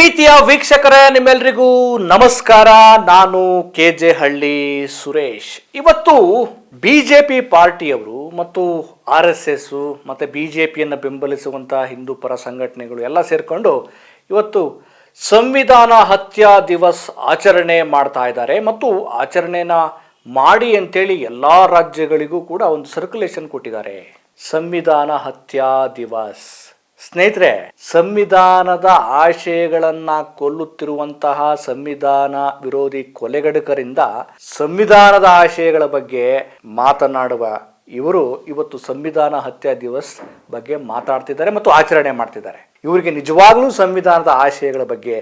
ಪ್ರೀತಿಯ ವೀಕ್ಷಕರೇ, ನಿಮ್ಮೆಲ್ಲರಿಗೂ ನಮಸ್ಕಾರ. ನಾನು KJ ಹಳ್ಳಿ ಸುರೇಶ್. ಇವತ್ತು ಬಿಜೆಪಿ ಪಾರ್ಟಿಯವರು ಮತ್ತು RSS ಮತ್ತು ಬಿಜೆಪಿಯನ್ನು ಬೆಂಬಲಿಸುವಂತಹ ಹಿಂದೂ ಪರ ಸಂಘಟನೆಗಳು ಎಲ್ಲ ಸೇರಿಕೊಂಡು ಇವತ್ತು ಸಂವಿಧಾನ ಹತ್ಯಾ ದಿವಸ್ ಆಚರಣೆ ಮಾಡ್ತಾ ಇದ್ದಾರೆ. ಮತ್ತು ಆಚರಣೆನ ಮಾಡಿ ಅಂತೇಳಿ ಎಲ್ಲ ರಾಜ್ಯಗಳಿಗೂ ಕೂಡ ಒಂದು ಸರ್ಕ್ಯುಲೇಷನ್ ಕೊಟ್ಟಿದ್ದಾರೆ. ಸಂವಿಧಾನ ಹತ್ಯಾ ದಿವಸ್. ಸ್ನೇಹಿತರೆ, ಸಂವಿಧಾನದ ಆಶಯಗಳನ್ನ ಕೊಲ್ಲುತ್ತಿರುವಂತಹ ಸಂವಿಧಾನ ವಿರೋಧಿ ಕೊಲೆಗಡುಕರಿಂದ ಸಂವಿಧಾನದ ಆಶಯಗಳ ಬಗ್ಗೆ ಮಾತನಾಡುವ ಇವರು ಇವತ್ತು ಸಂವಿಧಾನ ಹತ್ಯಾ ದಿವಸ್ ಬಗ್ಗೆ ಮಾತಾಡ್ತಿದ್ದಾರೆ ಮತ್ತು ಆಚರಣೆ ಮಾಡ್ತಿದ್ದಾರೆ. ಇವರಿಗೆ ನಿಜವಾಗ್ಲೂ ಸಂವಿಧಾನದ ಆಶಯಗಳ ಬಗ್ಗೆ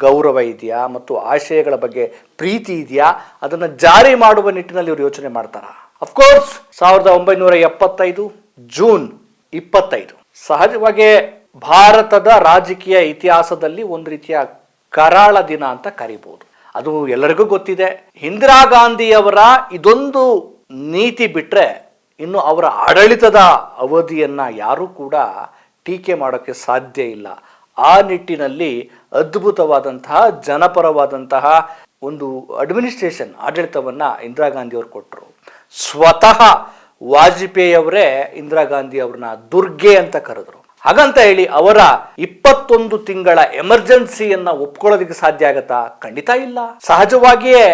ಗೌರವ ಇದೆಯಾ ಮತ್ತು ಆಶಯಗಳ ಬಗ್ಗೆ ಪ್ರೀತಿ ಇದೆಯಾ, ಅದನ್ನು ಜಾರಿ ಮಾಡುವ ನಿಟ್ಟಿನಲ್ಲಿ ಇವರು ಯೋಚನೆ ಮಾಡ್ತಾರ? ಅಫ್ಕೋರ್ಸ್ 1975 ಜೂನ್ 25 ಸಹಜವಾಗಿ ಭಾರತದ ರಾಜಕೀಯ ಇತಿಹಾಸದಲ್ಲಿ ಒಂದು ರೀತಿಯ ಕರಾಳ ದಿನ ಅಂತ ಕರಿಬಹುದು. ಅದು ಎಲ್ಲರಿಗೂ ಗೊತ್ತಿದೆ. ಇಂದಿರಾ ಗಾಂಧಿಯವರ ಇದೊಂದು ನೀತಿ ಬಿಟ್ರೆ ಇನ್ನು ಅವರ ಆಡಳಿತದ ಅವಧಿಯನ್ನ ಯಾರೂ ಕೂಡ ಟೀಕೆ ಮಾಡೋಕ್ಕೆ ಸಾಧ್ಯ ಇಲ್ಲ. ಆ ನಿಟ್ಟಿನಲ್ಲಿ ಅದ್ಭುತವಾದಂತಹ ಜನಪರವಾದಂತಹ ಒಂದು ಅಡ್ಮಿನಿಸ್ಟ್ರೇಷನ್ ಆಡಳಿತವನ್ನ ಇಂದಿರಾ ಗಾಂಧಿಯವರು ಕೊಟ್ಟರು. ಸ್ವತಃ ವಾಜಪೇಯಿ ಅವರೇ ಇಂದಿರಾ ಗಾಂಧಿ ಅವ್ರನ್ನ ದುರ್ಗೆ ಅಂತ ಕರೆದ್ರು. ಹಾಗಂತ ಹೇಳಿ ಅವರ 21 ತಿಂಗಳ ಎಮರ್ಜೆನ್ಸಿಯನ್ನ ಒಪ್ಕೊಳ್ಳೋದಕ್ಕೆ ಸಾಧ್ಯ ಆಗತ್ತಾ? ಖಂಡಿತ ಇಲ್ಲ. ಸಹಜವಾಗಿಯೇ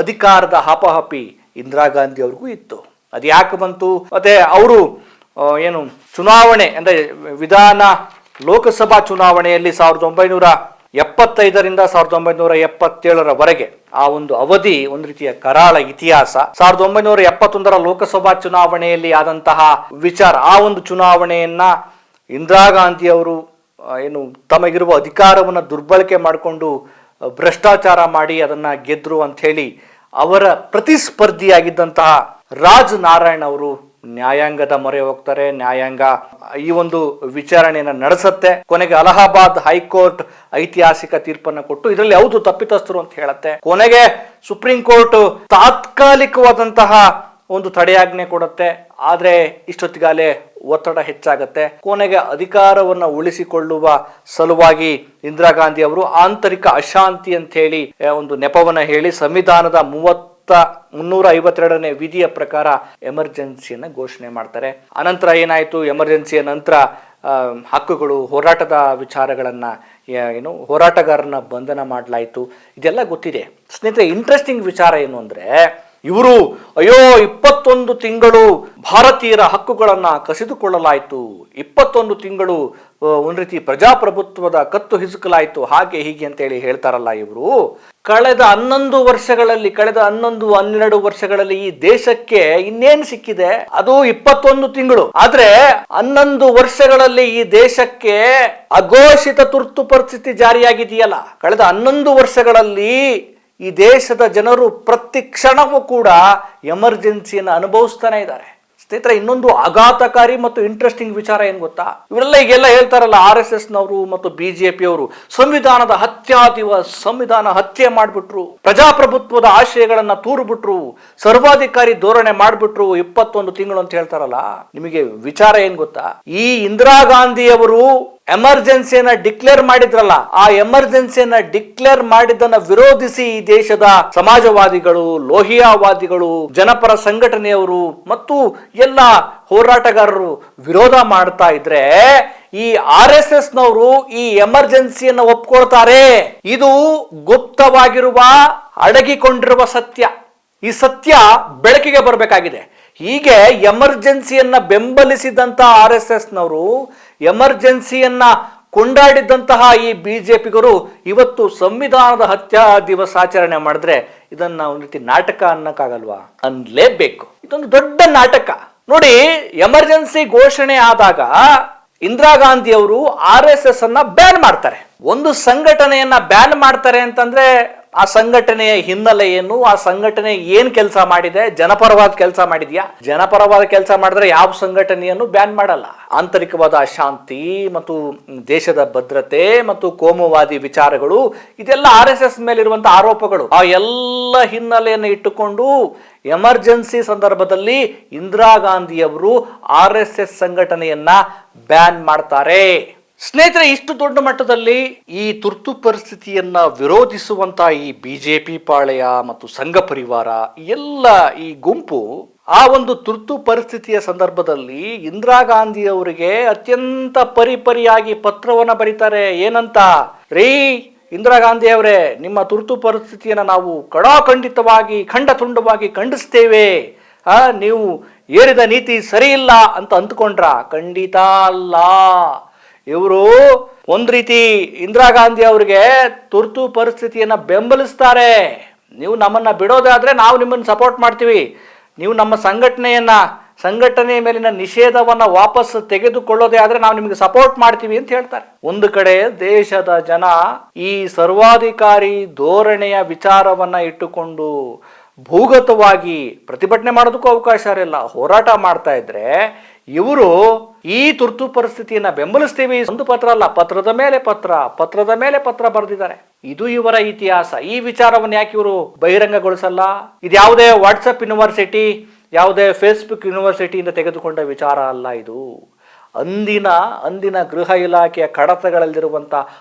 ಅಧಿಕಾರದ ಹಾಪಾಹಪಿ ಇಂದಿರಾ ಗಾಂಧಿ ಅವ್ರಿಗೂ ಇತ್ತು. ಅದು ಯಾಕೆ ಬಂತು? ಮತ್ತೆ ಅವರು ಏನು ಚುನಾವಣೆ ಅಂದ್ರೆ ಲೋಕಸಭಾ ಚುನಾವಣೆಯಲ್ಲಿ 1975ರಿಂದ 1977ರವರೆಗೆ ಆ ಒಂದು ಅವಧಿ ಒಂದು ರೀತಿಯ ಕರಾಳ ಇತಿಹಾಸ. 1971ರ ಲೋಕಸಭಾ ಚುನಾವಣೆಯಲ್ಲಿ ಆದಂತಹ ವಿಚಾರ, ಆ ಒಂದು ಚುನಾವಣೆಯನ್ನ ಇಂದಿರಾ ಗಾಂಧಿ ಅವರು ಏನು ತಮಗಿರುವ ಅಧಿಕಾರವನ್ನು ದುರ್ಬಳಕೆ ಮಾಡಿಕೊಂಡು ಭ್ರಷ್ಟಾಚಾರ ಮಾಡಿ ಅದನ್ನ ಗೆದ್ರು ಅಂತ ಹೇಳಿ ಅವರ ಪ್ರತಿಸ್ಪರ್ಧಿಯಾಗಿದ್ದಂತಹ ರಾಜ್ ನಾರಾಯಣ್ ಅವರು ನ್ಯಾಯಾಂಗದ ಮೊರೆ ಹೋಗ್ತಾರೆ. ನ್ಯಾಯಾಂಗ ಈ ಒಂದು ವಿಚಾರಣೆಯನ್ನು ನಡೆಸುತ್ತೆ. ಕೊನೆಗೆ ಅಲಹಾಬಾದ್ ಹೈಕೋರ್ಟ್ ಐತಿಹಾಸಿಕ ತೀರ್ಪನ್ನು ಕೊಟ್ಟು ಇದರಲ್ಲಿ ಯಾವುದು ತಪ್ಪಿತಸ್ಥರು ಅಂತ ಹೇಳುತ್ತೆ. ಕೊನೆಗೆ ಸುಪ್ರೀಂ ಕೋರ್ಟ್ ತಾತ್ಕಾಲಿಕವಾದಂತಹ ಒಂದು ತಡೆಯಾಜ್ಞೆ ಕೊಡುತ್ತೆ. ಆದ್ರೆ ಇಷ್ಟೊತ್ತಿಗಾಲೇ ಒತ್ತಡ ಹೆಚ್ಚಾಗತ್ತೆ. ಕೊನೆಗೆ ಅಧಿಕಾರವನ್ನ ಉಳಿಸಿಕೊಳ್ಳುವ ಸಲುವಾಗಿ ಇಂದಿರಾ ಗಾಂಧಿ ಅವರು ಆಂತರಿಕ ಅಶಾಂತಿ ಅಂತ ಹೇಳಿ ಒಂದು ನೆಪವನ್ನ ಹೇಳಿ ಸಂವಿಧಾನದ 352ನೇ ವಿಧಿಯ ಪ್ರಕಾರ ಎಮರ್ಜೆನ್ಸಿಯನ್ನ ಘೋಷಣೆ ಮಾಡ್ತಾರೆ. ಅನಂತರ ಏನಾಯ್ತು? ಎಮರ್ಜೆನ್ಸಿಯ ನಂತರ ಹಕ್ಕುಗಳು, ಹೋರಾಟದ ವಿಚಾರಗಳನ್ನ ಹೋರಾಟಗಾರನ ಬಂಧನ ಮಾಡಲಾಯಿತು. ಇದೆಲ್ಲ ಗೊತ್ತಿದೆ. ಸ್ನೇಹಿತರೆ, ಇಂಟ್ರೆಸ್ಟಿಂಗ್ ವಿಚಾರ ಏನು ಅಂದ್ರೆ, ಇವರು 21 ತಿಂಗಳು ಭಾರತೀಯರ ಹಕ್ಕುಗಳನ್ನ ಕಸಿದುಕೊಳ್ಳಲಾಯಿತು, 21 ತಿಂಗಳು ಒಂದು ರೀತಿ ಪ್ರಜಾಪ್ರಭುತ್ವದ ಕತ್ತು ಹಿಸುಕಲಾಯಿತು, ಹಾಗೆ ಹೀಗೆ ಅಂತೇಳಿ ಹೇಳ್ತಾರಲ್ಲ ಇವರು. ಕಳೆದ 11 ವರ್ಷಗಳಲ್ಲಿ, ಕಳೆದ 11-12 ವರ್ಷಗಳಲ್ಲಿ ಈ ದೇಶಕ್ಕೆ ಇನ್ನೇನು ಸಿಕ್ಕಿದೆ? ಅದು 21 ತಿಂಗಳು. ಆದ್ರೆ 11 ವರ್ಷಗಳಲ್ಲಿ ಈ ದೇಶಕ್ಕೆ ಅಘೋಷಿತ ತುರ್ತು ಪರಿಸ್ಥಿತಿ ಜಾರಿಯಾಗಿದೆಯಲ್ಲ. ಕಳೆದ 11 ವರ್ಷಗಳಲ್ಲಿ ಈ ದೇಶದ ಜನರು ಪ್ರತಿ ಕ್ಷಣವೂ ಕೂಡ ಎಮರ್ಜೆನ್ಸಿಯನ್ನು ಅನುಭವಿಸ್ತಾನೆ ಇದ್ದಾರೆ. ಸ್ನೇಹಿತರೆ, ಇನ್ನೊಂದು ಆಘಾತಕಾರಿ ಮತ್ತು ಇಂಟ್ರೆಸ್ಟಿಂಗ್ ವಿಚಾರ ಏನ್ ಗೊತ್ತಾ? ಇವರೆಲ್ಲ ಈಗೆಲ್ಲ ಹೇಳ್ತಾರಲ್ಲ, RSS ನವರು ಮತ್ತು ಬಿಜೆಪಿ ಅವರು ಸಂವಿಧಾನದ ಹತ್ಯಾ ದಿವಸ್, ಸಂವಿಧಾನ ಹತ್ಯೆ ಮಾಡ್ಬಿಟ್ರು, ಪ್ರಜಾಪ್ರಭುತ್ವದ ಆಶಯಗಳನ್ನ ತೂರು ಬಿಟ್ರು, ಸರ್ವಾಧಿಕಾರಿ ಧೋರಣೆ ಮಾಡ್ಬಿಟ್ರು, 21 ತಿಂಗಳು ಅಂತ ಹೇಳ್ತಾರಲ್ಲ. ನಿಮಗೆ ವಿಚಾರ ಏನ್ ಗೊತ್ತಾ? ಈ ಇಂದಿರಾ ಗಾಂಧಿ ಅವರು ಎಮರ್ಜೆನ್ಸಿಯನ್ನ ಡಿಕ್ಲೇರ್ ಮಾಡಿದ್ರಲ್ಲ, ಆ ಎಮರ್ಜೆನ್ಸಿಯನ್ನ ಡಿಕ್ಲೇರ್ ಮಾಡಿದ್ದನ್ನ ವಿರೋಧಿಸಿ ಈ ದೇಶದ ಸಮಾಜವಾದಿಗಳು, ಲೋಹಿಯಾವಾದಿಗಳು, ಜನಪರ ಸಂಘಟನೆಯವರು ಮತ್ತು ಎಲ್ಲ ಹೋರಾಟಗಾರರು ವಿರೋಧ ಮಾಡ್ತಾ ಇದ್ರೆ ಈ RSS ನವರು ಈ ಎಮರ್ಜೆನ್ಸಿಯನ್ನ ಒಪ್ಕೊಳ್ತಾರೆ. ಇದು ಗುಪ್ತವಾಗಿರುವ, ಅಡಗಿಕೊಂಡಿರುವ ಸತ್ಯ. ಈ ಸತ್ಯ ಬೆಳಕಿಗೆ ಬರಬೇಕಾಗಿದೆ. ಹೀಗೆ ಎಮರ್ಜೆನ್ಸಿಯನ್ನ ಬೆಂಬಲಿಸಿದಂತಹ RSS ನವರು, ಎಮರ್ಜೆನ್ಸಿಯನ್ನ ಕೊಂಡಾಡಿದಂತಹ ಈ ಬಿಜೆಪಿಗರು ಇವತ್ತು ಸಂವಿಧಾನದ ಹತ್ಯಾ ದಿವಸ ಆಚರಣೆ ಮಾಡಿದ್ರೆ ಇದನ್ನ ಒಂದು ರೀತಿ ನಾಟಕ ಅನ್ನಕ್ಕಾಗಲ್ವಾ? ಅನ್ಲೇಬೇಕು. ಇದೊಂದು ದೊಡ್ಡ ನಾಟಕ. ನೋಡಿ, ಎಮರ್ಜೆನ್ಸಿ ಘೋಷಣೆ ಆದಾಗ ಇಂದಿರಾ ಗಾಂಧಿ ಅವರು RSS ಅನ್ನ ಬ್ಯಾನ್ ಮಾಡ್ತಾರೆ. ಒಂದು ಸಂಘಟನೆಯನ್ನ ಬ್ಯಾನ್ ಮಾಡ್ತಾರೆ ಅಂತಂದ್ರೆ ಆ ಸಂಘಟನೆಯ ಹಿನ್ನೆಲೆ ಏನು? ಆ ಸಂಘಟನೆ ಏನ್ ಕೆಲಸ ಮಾಡಿದೆ? ಜನಪರವಾದ ಕೆಲಸ ಮಾಡಿದ್ಯಾ? ಜನಪರವಾದ ಕೆಲಸ ಮಾಡಿದ್ರೆ ಯಾವ ಸಂಘಟನೆಯನ್ನು ಬ್ಯಾನ್ ಮಾಡಲ್ಲ. ಆಂತರಿಕವಾದ ಅಶಾಂತಿ ಮತ್ತು ದೇಶದ ಭದ್ರತೆ ಮತ್ತು ಕೋಮುವಾದಿ ವಿಚಾರಗಳು, ಇದೆಲ್ಲ RSS ಮೇಲಿರುವಂತಹ ಆರೋಪಗಳು. ಆ ಎಲ್ಲ ಹಿನ್ನೆಲೆಯನ್ನು ಇಟ್ಟುಕೊಂಡು ಎಮರ್ಜೆನ್ಸಿ ಸಂದರ್ಭದಲ್ಲಿ ಇಂದಿರಾ ಗಾಂಧಿ ಅವರು RSS ಸಂಘಟನೆಯನ್ನ ಬ್ಯಾನ್ ಮಾಡ್ತಾರೆ. ಸ್ನೇಹಿತರೆ, ಇಷ್ಟು ದೊಡ್ಡ ಮಟ್ಟದಲ್ಲಿ ಈ ತುರ್ತು ಪರಿಸ್ಥಿತಿಯನ್ನ ವಿರೋಧಿಸುವಂತ ಈ ಬಿಜೆಪಿ ಪಾಳೆಯ ಮತ್ತು ಸಂಘ ಪರಿವಾರ ಎಲ್ಲ ಈ ಗುಂಪು ಆ ಒಂದು ತುರ್ತು ಪರಿಸ್ಥಿತಿಯ ಸಂದರ್ಭದಲ್ಲಿ ಇಂದಿರಾ ಗಾಂಧಿ ಅವರಿಗೆ ಅತ್ಯಂತ ಪರಿಪರಿಯಾಗಿ ಪತ್ರವನ್ನ ಬರೀತಾರೆ. ಏನಂತ? ರೀ ಇಂದಿರಾ ಗಾಂಧಿ ಅವರೇ, ನಿಮ್ಮ ತುರ್ತು ಪರಿಸ್ಥಿತಿಯನ್ನು ನಾವು ಖಂಡಿತವಾಗಿ ಖಂಡತುಂಡವಾಗಿ ಖಂಡಿಸ್ತೇವೆ. ನೀವು ಏರಿದ ನೀತಿ ಸರಿ ಇಲ್ಲ ಅಂತ ಅಂದ್ಕೊಂಡ್ರ? ಖಂಡಿತ ಅಲ್ಲ. ಇವರು ಒಂದ್ ರೀತಿ ಇಂದಿರಾ ಗಾಂಧಿ ಅವ್ರಿಗೆ ತುರ್ತು ಪರಿಸ್ಥಿತಿಯನ್ನ ಬೆಂಬಲಿಸ್ತಾರೆ. ನೀವು ನಮ್ಮನ್ನ ಬಿಡೋದಾದ್ರೆ ನಾವು ನಿಮ್ಮನ್ನು ಸಪೋರ್ಟ್ ಮಾಡ್ತೀವಿ, ನೀವು ನಮ್ಮ ಸಂಘಟನೆಯ ಮೇಲಿನ ನಿಷೇಧವನ್ನ ವಾಪಸ್ ತೆಗೆದುಕೊಳ್ಳೋದೇ ಆದ್ರೆ ನಾವು ನಿಮಗೆ ಸಪೋರ್ಟ್ ಮಾಡ್ತೀವಿ ಅಂತ ಹೇಳ್ತಾರೆ. ಒಂದು ಕಡೆ ದೇಶದ ಜನ ಈ ಸರ್ವಾಧಿಕಾರಿ ಧೋರಣೆಯ ವಿಚಾರವನ್ನ ಇಟ್ಟುಕೊಂಡು ಭೂಗತವಾಗಿ ಪ್ರತಿಭಟನೆ ಮಾಡೋದಕ್ಕೂ ಅವಕಾಶ ಇರಲಿಲ್ಲ, ಹೋರಾಟ ಮಾಡ್ತಾ ಇದ್ರೆ ಇವರು ಈ ತುರ್ತು ಪರಿಸ್ಥಿತಿಯನ್ನ ಬೆಂಬಲಿಸ್ತೀವಿ. ಒಂದು ಪತ್ರ ಅಲ್ಲ, ಪತ್ರದ ಮೇಲೆ ಪತ್ರ ಬರೆದಿದ್ದಾರೆ. ಇದು ಇವರ ಇತಿಹಾಸ. ಈ ವಿಚಾರವನ್ನು ಯಾಕೆ ಇವರು ಬಹಿರಂಗಗೊಳಿಸಲ್ಲ? ಇದು ಯಾವುದೇ ವಾಟ್ಸಪ್ ಯೂನಿವರ್ಸಿಟಿ, ಯಾವುದೇ ಫೇಸ್ಬುಕ್ ಯೂನಿವರ್ಸಿಟಿಯಿಂದ ತೆಗೆದುಕೊಂಡ ವಿಚಾರ ಅಲ್ಲ. ಇದು ಅಂದಿನ ಗೃಹ ಇಲಾಖೆಯ ಕಡತಗಳಲ್ಲಿರುವಂತ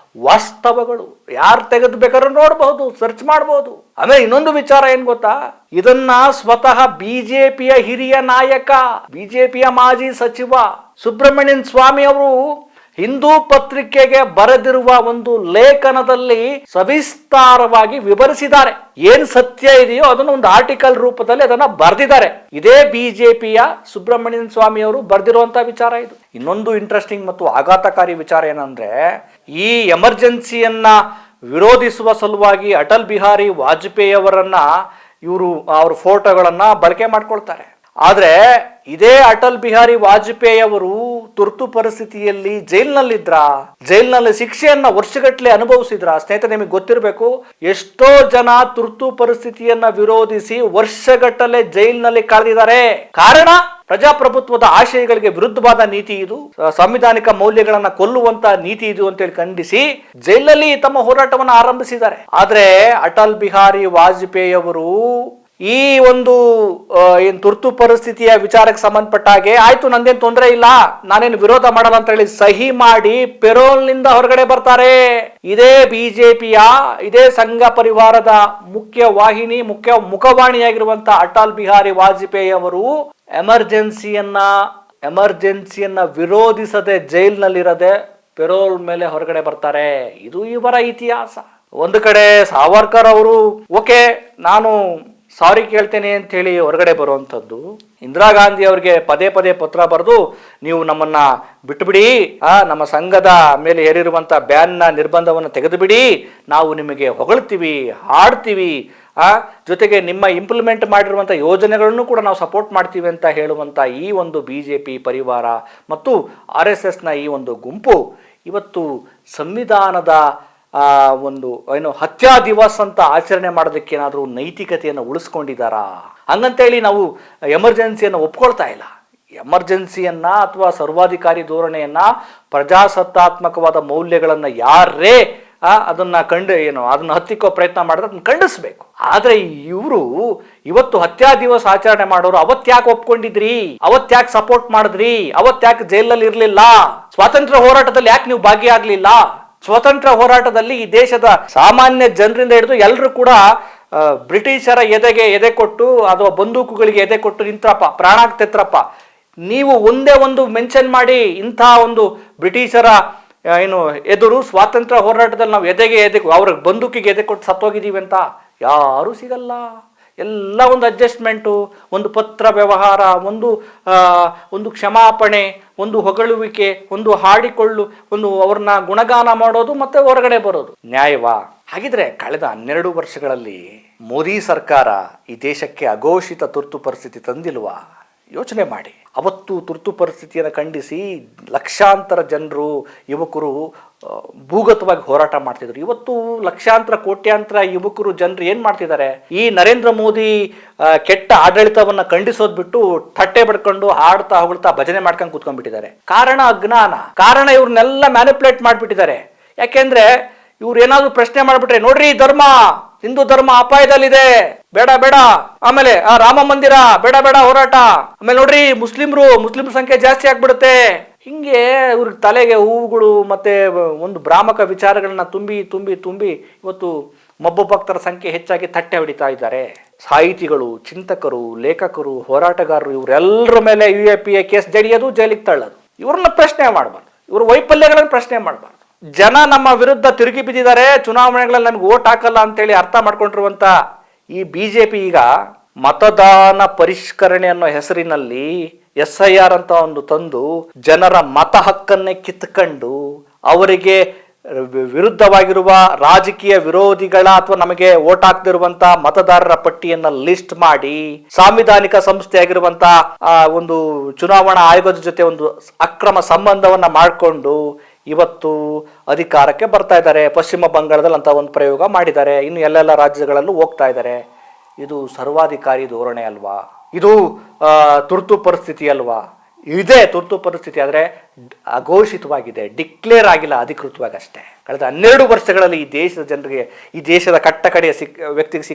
ವಾಸ್ತವಗಳು. ಯಾರು ತೆಗೆದು ಬೇಕಾದ್ರೂ ನೋಡಬಹುದು, ಸರ್ಚ್ ಮಾಡಬಹುದು. ಆಮೇಲೆ ಇನ್ನೊಂದು ವಿಚಾರ ಏನ್ ಗೊತ್ತಾ? ಇದನ್ನ ಸ್ವತಃ ಬಿಜೆಪಿಯ ಹಿರಿಯ ನಾಯಕ, ಬಿಜೆಪಿಯ ಮಾಜಿ ಸಚಿವ ಸುಬ್ರಹ್ಮಣ್ಯನ್ ಸ್ವಾಮಿ ಅವರು ಹಿಂದೂ ಪತ್ರಿಕೆಗೆ ಬರೆದಿರುವ ಒಂದು ಲೇಖನದಲ್ಲಿ ಸವಿಸ್ತಾರವಾಗಿ ವಿವರಿಸಿದ್ದಾರೆ. ಏನ್ ಸತ್ಯ ಇದೆಯೋ ಅದನ್ನು ಒಂದು ಆರ್ಟಿಕಲ್ ರೂಪದಲ್ಲಿ ಅದನ್ನ ಬರೆದಿದ್ದಾರೆ. ಇದೇ ಬಿಜೆಪಿಯ ಸುಬ್ರಹ್ಮಣ್ಯನ್ ಸ್ವಾಮಿ ಅವರು ಬರೆದಿರುವಂತಹ ವಿಚಾರ ಇದು. ಇನ್ನೊಂದು ಇಂಟ್ರೆಸ್ಟಿಂಗ್ ಮತ್ತು ಆಘಾತಕಾರಿ ವಿಚಾರ ಏನಂದ್ರೆ, ಈ ಎಮರ್ಜೆನ್ಸಿಯನ್ನ ವಿರೋಧಿಸುವ ಸಲುವಾಗಿ ಅಟಲ್ ಬಿಹಾರಿ ವಾಜಪೇಯಿ ಅವರನ್ನ ಅವ್ರ ಫೋಟೋಗಳನ್ನ ಬಳಕೆ ಮಾಡ್ಕೊಳ್ತಾರೆ. ಆದ್ರೆ ಇದೇ ಅಟಲ್ ಬಿಹಾರಿ ವಾಜಪೇಯಿ ಅವರು ತುರ್ತು ಪರಿಸ್ಥಿತಿಯಲ್ಲಿ ಜೈಲಿನಲ್ಲಿ ಶಿಕ್ಷೆಯನ್ನ ವರ್ಷಗಟ್ಟಲೆ ಅನುಭವಿಸಿದ್ರ? ಸ್ನೇಹಿತರೆ, ನಿಮಗೆ ಗೊತ್ತಿರಬೇಕು, ಎಷ್ಟೋ ಜನ ತುರ್ತು ಪರಿಸ್ಥಿತಿಯನ್ನ ವಿರೋಧಿಸಿ ವರ್ಷಗಟ್ಟಲೆ ಜೈಲಿನಲ್ಲಿ ಕಳೆದಿದ್ದಾರೆ. ಕಾರಣ ಪ್ರಜಾಪ್ರಭುತ್ವದ ಆಶಯಗಳಿಗೆ ವಿರುದ್ಧವಾದ ನೀತಿ ಇದು, ಸಂವಿಧಾನಿಕ ಮೌಲ್ಯಗಳನ್ನ ಕೊಲ್ಲುವಂತ ನೀತಿ ಇದು ಅಂತೇಳಿ ಖಂಡಿಸಿ ಜೈಲಿನಲ್ಲಿ ತಮ್ಮ ಹೋರಾಟವನ್ನು ಆರಂಭಿಸಿದ್ದಾರೆ. ಆದ್ರೆ ಅಟಲ್ ಬಿಹಾರಿ ವಾಜಪೇಯಿ ಅವರು ಈ ಒಂದು ಏನ್ ತುರ್ತು ಪರಿಸ್ಥಿತಿಯ ವಿಚಾರಕ್ಕೆ ಸಂಬಂಧಪಟ್ಟ ಹಾಗೆ, ಆಯ್ತು ನಂದೇನು ತೊಂದರೆ ಇಲ್ಲ, ನಾನೇನು ವಿರೋಧ ಮಾಡಲ್ಲ ಅಂತ ಹೇಳಿ ಸಹಿ ಮಾಡಿ ಪೆರೋಲ್ನಿಂದ ಹೊರಗಡೆ ಬರ್ತಾರೆ. ಇದೇ ಬಿಜೆಪಿಯ, ಇದೇ ಸಂಘ ಪರಿವಾರದ ಮುಖ್ಯ ಮುಖವಾಣಿಯಾಗಿರುವಂತ ಅಟಲ್ ಬಿಹಾರಿ ವಾಜಪೇಯಿ ಅವರು ಎಮರ್ಜೆನ್ಸಿಯನ್ನ ವಿರೋಧಿಸದೆ ಜೈಲ್ನಲ್ಲಿರದೆ ಪೆರೋಲ್ ಮೇಲೆ ಹೊರಗಡೆ ಬರ್ತಾರೆ. ಇದು ಇವರ ಇತಿಹಾಸ. ಒಂದು ಕಡೆ ಸಾವರ್ಕರ್ ಅವರು ಓಕೆ ನಾನು ಸಾರಿ ಕೇಳ್ತೇನೆ ಅಂತ ಹೇಳಿ ಹೊರಗಡೆ ಬರುವಂಥದ್ದು, ಇಂದಿರಾ ಗಾಂಧಿ ಅವರಿಗೆ ಪದೇ ಪತ್ರ ಬರೆದು ನೀವು ನಮ್ಮನ್ನ ಬಿಟ್ಟುಬಿಡಿ, ನಮ್ಮ ಸಂಘದ ಮೇಲೆ ಹೇರಿರುವಂತ ನಿರ್ಬಂಧವನ್ನು ತೆಗೆದು ಬಿಡಿ, ನಾವು ನಿಮಗೆ ಹೊಗಳ್ತೀವಿ, ಹಾಡ್ತೀವಿ, ಜೊತೆಗೆ ನಿಮ್ಮ ಇಂಪ್ಲಿಮೆಂಟ್ ಮಾಡಿರುವಂಥ ಯೋಜನೆಗಳನ್ನು ಕೂಡ ನಾವು ಸಪೋರ್ಟ್ ಮಾಡ್ತೀವಿ ಅಂತ ಹೇಳುವಂಥ ಈ ಒಂದು ಬಿಜೆಪಿ ಪರಿವಾರ ಮತ್ತು RSSನ ಈ ಒಂದು ಗುಂಪು ಇವತ್ತು ಸಂವಿಧಾನದ ಒಂದು ಹತ್ಯಾ ದಿವಸ್ ಅಂತ ಆಚರಣೆ ಮಾಡೋದಕ್ಕೆ ಏನಾದರೂ ನೈತಿಕತೆಯನ್ನು ಉಳಿಸ್ಕೊಂಡಿದ್ದಾರಾ? ಹಂಗಂತೇಳಿ ನಾವು ಎಮರ್ಜೆನ್ಸಿಯನ್ನು ಒಪ್ಕೊಳ್ತಾ ಇಲ್ಲ. ಎಮರ್ಜೆನ್ಸಿಯನ್ನ ಅಥವಾ ಸರ್ವಾಧಿಕಾರಿ ಧೋರಣೆಯನ್ನ, ಪ್ರಜಾಸತ್ತಾತ್ಮಕವಾದ ಮೌಲ್ಯಗಳನ್ನ ಯಾರೇ ಅದನ್ನ ಅದನ್ನ ಹತ್ತಿಕ್ಕೋ ಪ್ರಯತ್ನ ಮಾಡಿದ್ರೆ ಅದನ್ನ ಖಂಡಿಸ್ಬೇಕು. ಆದ್ರೆ ಇವರು ಇವತ್ತು ಹತ್ಯಾ ದಿವಸ ಆಚರಣೆ ಮಾಡೋರು ಅವತ್ತ್ಯಾಕೆ ಒಪ್ಕೊಂಡಿದ್ರಿ, ಅವತ್ತ್ಯಾಕೆ ಸಪೋರ್ಟ್ ಮಾಡಿದ್ರಿ, ಅವತ್ತ್ಯಾಕೆ ಜೈಲಲ್ಲಿ ಇರ್ಲಿಲ್ಲ, ಸ್ವಾತಂತ್ರ್ಯ ಹೋರಾಟದಲ್ಲಿ ಯಾಕೆ ನೀವು ಭಾಗಿಯಾಗ್ಲಿಲ್ಲ? ಸ್ವಾತಂತ್ರ್ಯ ಹೋರಾಟದಲ್ಲಿ ಈ ದೇಶದ ಸಾಮಾನ್ಯ ಜನರಿಂದ ಹಿಡಿದು ಎಲ್ಲರೂ ಕೂಡ ಬ್ರಿಟಿಷರ ಎದೆ ಕೊಟ್ಟು ಅಥವಾ ಬಂದೂಕುಗಳಿಗೆ ಎದೆ ಕೊಟ್ಟು ನಿಂತ್ರಪ್ಪ, ಪ್ರಾಣ ತೆತ್ರಪ್ಪ. ನೀವು ಒಂದೇ ಒಂದು ಮೆನ್ಷನ್ ಮಾಡಿ ಇಂಥ ಒಂದು ಬ್ರಿಟಿಷರ ಎದುರು ಸ್ವಾತಂತ್ರ್ಯ ಹೋರಾಟದಲ್ಲಿ ನಾವು ಅವ್ರ ಬಂದೂಕಿಗೆ ಎದೆ ಕೊಟ್ಟು ಸತ್ತೋಗಿದ್ದೀವಿ ಅಂತ ಯಾರೂ ಸಿಗಲ್ಲ. ಎಲ್ಲ ಒಂದು ಅಡ್ಜಸ್ಟ್ಮೆಂಟು, ಒಂದು ಪತ್ರ ವ್ಯವಹಾರ, ಒಂದು ಕ್ಷಮಾಪಣೆ, ಒಂದು ಹೊಗಳುವಿಕೆ, ಒಂದು ಒಂದು ಅವ್ರನ್ನ ಗುಣಗಾನ ಮಾಡೋದು ಮತ್ತೆ ಹೊರಗಡೆ ಬರೋದು ನ್ಯಾಯವಾ? ಹಾಗಿದ್ರೆ ಕಳೆದ 12 ವರ್ಷಗಳಲ್ಲಿ ಮೋದಿ ಸರ್ಕಾರ ಈ ದೇಶಕ್ಕೆ ಅಘೋಷಿತ ತುರ್ತು ಪರಿಸ್ಥಿತಿ ತಂದಿಲ್ವಾ? ಯೋಚನೆ ಮಾಡಿ. ಅವತ್ತು ತುರ್ತು ಪರಿಸ್ಥಿತಿಯನ್ನು ಖಂಡಿಸಿ ಲಕ್ಷಾಂತರ ಜನರು, ಯುವಕರು ಭೂಗತವಾಗಿ ಹೋರಾಟ ಮಾಡ್ತಿದ್ರು. ಇವತ್ತು ಲಕ್ಷಾಂತರ ಕೋಟ್ಯಾಂತರ ಯುವಕರು ಜನರು ಏನ್ ಮಾಡ್ತಿದ್ದಾರೆ? ಈ ನರೇಂದ್ರ ಮೋದಿ ಕೆಟ್ಟ ಆಡಳಿತವನ್ನ ಖಂಡಿಸೋದ್ ಬಿಟ್ಟು ತಟ್ಟೆ ಬಡ್ಕೊಂಡು ಹಾಡ್ತಾ ಹೊಗಳ್ತಾ ಭಜನೆ ಮಾಡ್ಕೊಂಡು ಕೂತ್ಕೊಂಡ್ಬಿಟ್ಟಿದ್ದಾರೆ. ಕಾರಣ ಅಜ್ಞಾನ. ಕಾರಣ ಇವ್ರನ್ನೆಲ್ಲ ಮ್ಯಾನಿಪುಲೇಟ್ ಮಾಡ್ಬಿಟ್ಟಿದ್ದಾರೆ. ಯಾಕೆಂದ್ರೆ ಇವ್ರು ಏನಾದ್ರು ಪ್ರಶ್ನೆ ಮಾಡ್ಬಿಟ್ರೆ, ನೋಡ್ರಿ ಹಿಂದೂ ಧರ್ಮ ಅಪಾಯದಲ್ಲಿದೆ, ಬೇಡ, ಆಮೇಲೆ ರಾಮ ಮಂದಿರ ಬೇಡ ಹೋರಾಟ, ಆಮೇಲೆ ನೋಡ್ರಿ ಮುಸ್ಲಿಂ ಸಂಖ್ಯೆ ಜಾಸ್ತಿ ಆಗ್ಬಿಡುತ್ತೆ, ಹಿಂಗೆ ಇವ್ರಿಗೆ ತಲೆಗೆ ಹೂವುಗಳು ಮತ್ತು ಒಂದು ಭ್ರಾಮಕ ವಿಚಾರಗಳನ್ನ ತುಂಬಿ ತುಂಬಿ ತುಂಬಿ ಇವತ್ತು ಮಬ್ಬು ಭಕ್ತರ ಸಂಖ್ಯೆ ಹೆಚ್ಚಾಗಿ ತಟ್ಟೆ ಹೊಡಿತಾ ಇದ್ದಾರೆ. ಸಾಹಿತಿಗಳು, ಚಿಂತಕರು, ಲೇಖಕರು, ಹೋರಾಟಗಾರರು ಇವರೆಲ್ಲರ ಮೇಲೆ UAPA ಕೇಸ್ ಜಡಿಯೋದು, ಜೈಲಿಗೆ ತಳ್ಳೋದು. ಇವ್ರನ್ನ ಪ್ರಶ್ನೆ ಮಾಡಬಾರ್ದು, ಇವ್ರ ವೈಫಲ್ಯಗಳನ್ನು ಪ್ರಶ್ನೆ ಮಾಡಬಾರ್ದು. ಜನ ನಮ್ಮ ವಿರುದ್ಧ ತಿರುಗಿ ಬಿದ್ದಿದ್ದಾರೆ, ಚುನಾವಣೆಗಳಲ್ಲಿ ನಮ್ಗೆ ಓಟ್ ಹಾಕಲ್ಲ ಅಂತೇಳಿ ಅರ್ಥ ಮಾಡ್ಕೊಂಡಿರುವಂಥ ಈ BJP ಈಗ ಮತದಾನ ಪರಿಷ್ಕರಣೆ ಅನ್ನೋ ಹೆಸರಿನಲ್ಲಿ SIR ಅಂತ ಒಂದು ತಂದು ಜನರ ಮತ ಹಕ್ಕನ್ನೇ ಕಿತ್ಕೊಂಡು ಅವರಿಗೆ ವಿರುದ್ಧವಾಗಿರುವ ರಾಜಕೀಯ ವಿರೋಧಿಗಳ ಅಥವಾ ನಮಗೆ ಓಟ್ ಹಾಕ್ತಿರುವಂತ ಮತದಾರರ ಪಟ್ಟಿಯನ್ನ ಲಿಸ್ಟ್ ಮಾಡಿ ಸಾಂವಿಧಾನಿಕ ಸಂಸ್ಥೆಯಾಗಿರುವಂತ ಒಂದು ಚುನಾವಣಾ ಆಯೋಗದ ಜೊತೆ ಒಂದು ಅಕ್ರಮ ಸಂಬಂಧವನ್ನ ಮಾಡಿಕೊಂಡು ಇವತ್ತು ಅಧಿಕಾರಕ್ಕೆ ಬರ್ತಾ ಇದ್ದಾರೆ. ಪಶ್ಚಿಮ ಬಂಗಾಳದಲ್ಲಿ ಅಂತ ಒಂದು ಪ್ರಯೋಗ ಮಾಡಿದ್ದಾರೆ, ಇನ್ನು ಎಲ್ಲೆಲ್ಲ ರಾಜ್ಯಗಳಲ್ಲೂ ಹೋಗ್ತಾ ಇದ್ದಾರೆ. ಇದು ಸರ್ವಾಧಿಕಾರಿ ಧೋರಣೆ ಅಲ್ವಾ? ಇದು ತುರ್ತು ಪರಿಸ್ಥಿತಿ ಅಲ್ವಾ? ಇದೇ ತುರ್ತು ಪರಿಸ್ಥಿತಿ, ಆದರೆ ಅಘೋಷಿತವಾಗಿದೆ, ಡಿಕ್ಲೇರ್ ಆಗಿಲ್ಲ ಅಧಿಕೃತವಾಗಿ ಅಷ್ಟೇ. ಕಳೆದ 12 ವರ್ಷಗಳಲ್ಲಿ ಈ ದೇಶದ ಜನರಿಗೆ, ಈ ದೇಶದ ಕಟ್ಟ ಕಡೆಯ ವ್ಯಕ್ತಿಗೆ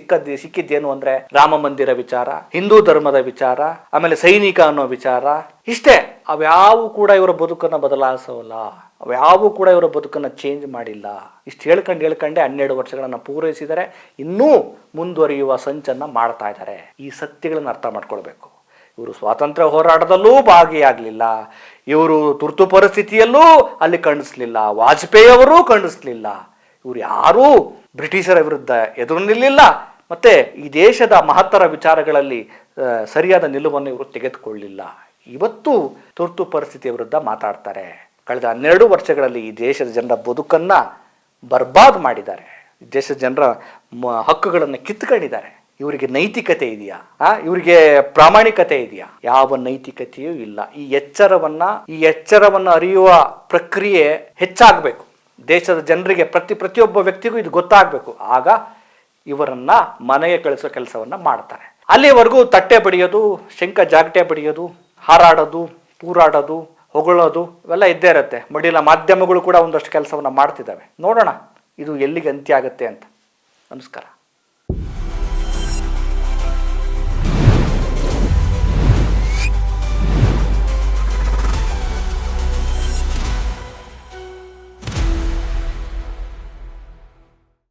ಸಿಕ್ಕಿದ್ದೇನು ಅಂದರೆ ರಾಮ ಮಂದಿರ ವಿಚಾರ, ಹಿಂದೂ ಧರ್ಮದ ವಿಚಾರ, ಆಮೇಲೆ ಸೈನಿಕ ಅನ್ನೋ ವಿಚಾರ, ಇಷ್ಟೇ. ಅವ್ಯಾವು ಕೂಡ ಇವರ ಬದುಕನ್ನು ಬದಲಾಯಿಸೋಲ್ಲ, ಅವ್ಯಾವು ಕೂಡ ಇವರ ಬದುಕನ್ನು ಚೇಂಜ್ ಮಾಡಿಲ್ಲ. ಇಷ್ಟು ಹೇಳ್ಕೊಂಡೆ 12 ವರ್ಷಗಳನ್ನು ಪೂರೈಸಿದರೆ ಇನ್ನೂ ಮುಂದುವರಿಯುವ ಸಂಚನ್ನು ಮಾಡ್ತಾ ಇದ್ದಾರೆ. ಈ ಸತ್ಯಗಳನ್ನು ಅರ್ಥ ಮಾಡ್ಕೊಳ್ಬೇಕು. ಇವರು ಸ್ವಾತಂತ್ರ್ಯ ಹೋರಾಟದಲ್ಲೂ ಭಾಗಿಯಾಗಲಿಲ್ಲ, ಇವರು ತುರ್ತು ಪರಿಸ್ಥಿತಿಯಲ್ಲೂ ಅಲ್ಲಿ ಖಂಡಿಸ್ಲಿಲ್ಲ, ವಾಜಪೇಯಿ ಅವರೂ ಖಂಡಿಸ್ಲಿಲ್ಲ, ಇವರು ಯಾರೂ ಬ್ರಿಟಿಷರ ವಿರುದ್ಧ ಎದುರು ನಿಲ್ಲಿಲ್ಲ, ಮತ್ತೆ ಈ ದೇಶದ ಮಹತ್ತರ ವಿಚಾರಗಳಲ್ಲಿ ಸರಿಯಾದ ನಿಲುವನ್ನು ಇವರು ತೆಗೆದುಕೊಳ್ಳಿಲ್ಲ. ಇವತ್ತು ತುರ್ತು ಪರಿಸ್ಥಿತಿಯ ವಿರುದ್ಧ ಮಾತಾಡ್ತಾರೆ. ಕಳೆದ 12 ವರ್ಷಗಳಲ್ಲಿ ಈ ದೇಶದ ಜನರ ಬದುಕನ್ನು ಬರ್ಬಾದ್ ಮಾಡಿದ್ದಾರೆ, ಈ ದೇಶದ ಜನರ ಹಕ್ಕುಗಳನ್ನು ಕಿತ್ಕೊಂಡಿದ್ದಾರೆ. ಇವರಿಗೆ ನೈತಿಕತೆ ಇದೆಯಾ? ಇವರಿಗೆ ಪ್ರಾಮಾಣಿಕತೆ ಇದೆಯಾ? ಯಾವ ನೈತಿಕತೆಯೂ ಇಲ್ಲ. ಈ ಎಚ್ಚರವನ್ನು ಅರಿಯುವ ಪ್ರಕ್ರಿಯೆ ಹೆಚ್ಚಾಗಬೇಕು. ದೇಶದ ಜನರಿಗೆ ಪ್ರತಿಯೊಬ್ಬ ವ್ಯಕ್ತಿಗೂ ಇದು ಗೊತ್ತಾಗಬೇಕು. ಆಗ ಇವರನ್ನ ಮನೆಗೆ ಕಳಿಸೋ ಕೆಲಸವನ್ನ ಮಾಡ್ತಾರೆ. ಅಲ್ಲಿವರೆಗೂ ತಟ್ಟೆ ಬಡಿಯೋದು, ಶಂಖ ಜಾಗಟೆ ಬಡಿಯೋದು, ಹಾರಾಡೋದು, ತೂರಾಡೋದು, ಹೊಗಳೋದು ಇವೆಲ್ಲ ಇದ್ದೇ ಇರುತ್ತೆ. ಮಡಿಲ ಮಾಧ್ಯಮಗಳು ಕೂಡ ಒಂದಷ್ಟು ಕೆಲಸವನ್ನ ಮಾಡ್ತಿದ್ದಾವೆ. ನೋಡೋಣ ಇದು ಎಲ್ಲಿಗೆ ಅಂತ್ಯ ಆಗುತ್ತೆ ಅಂತ. ನಮಸ್ಕಾರ.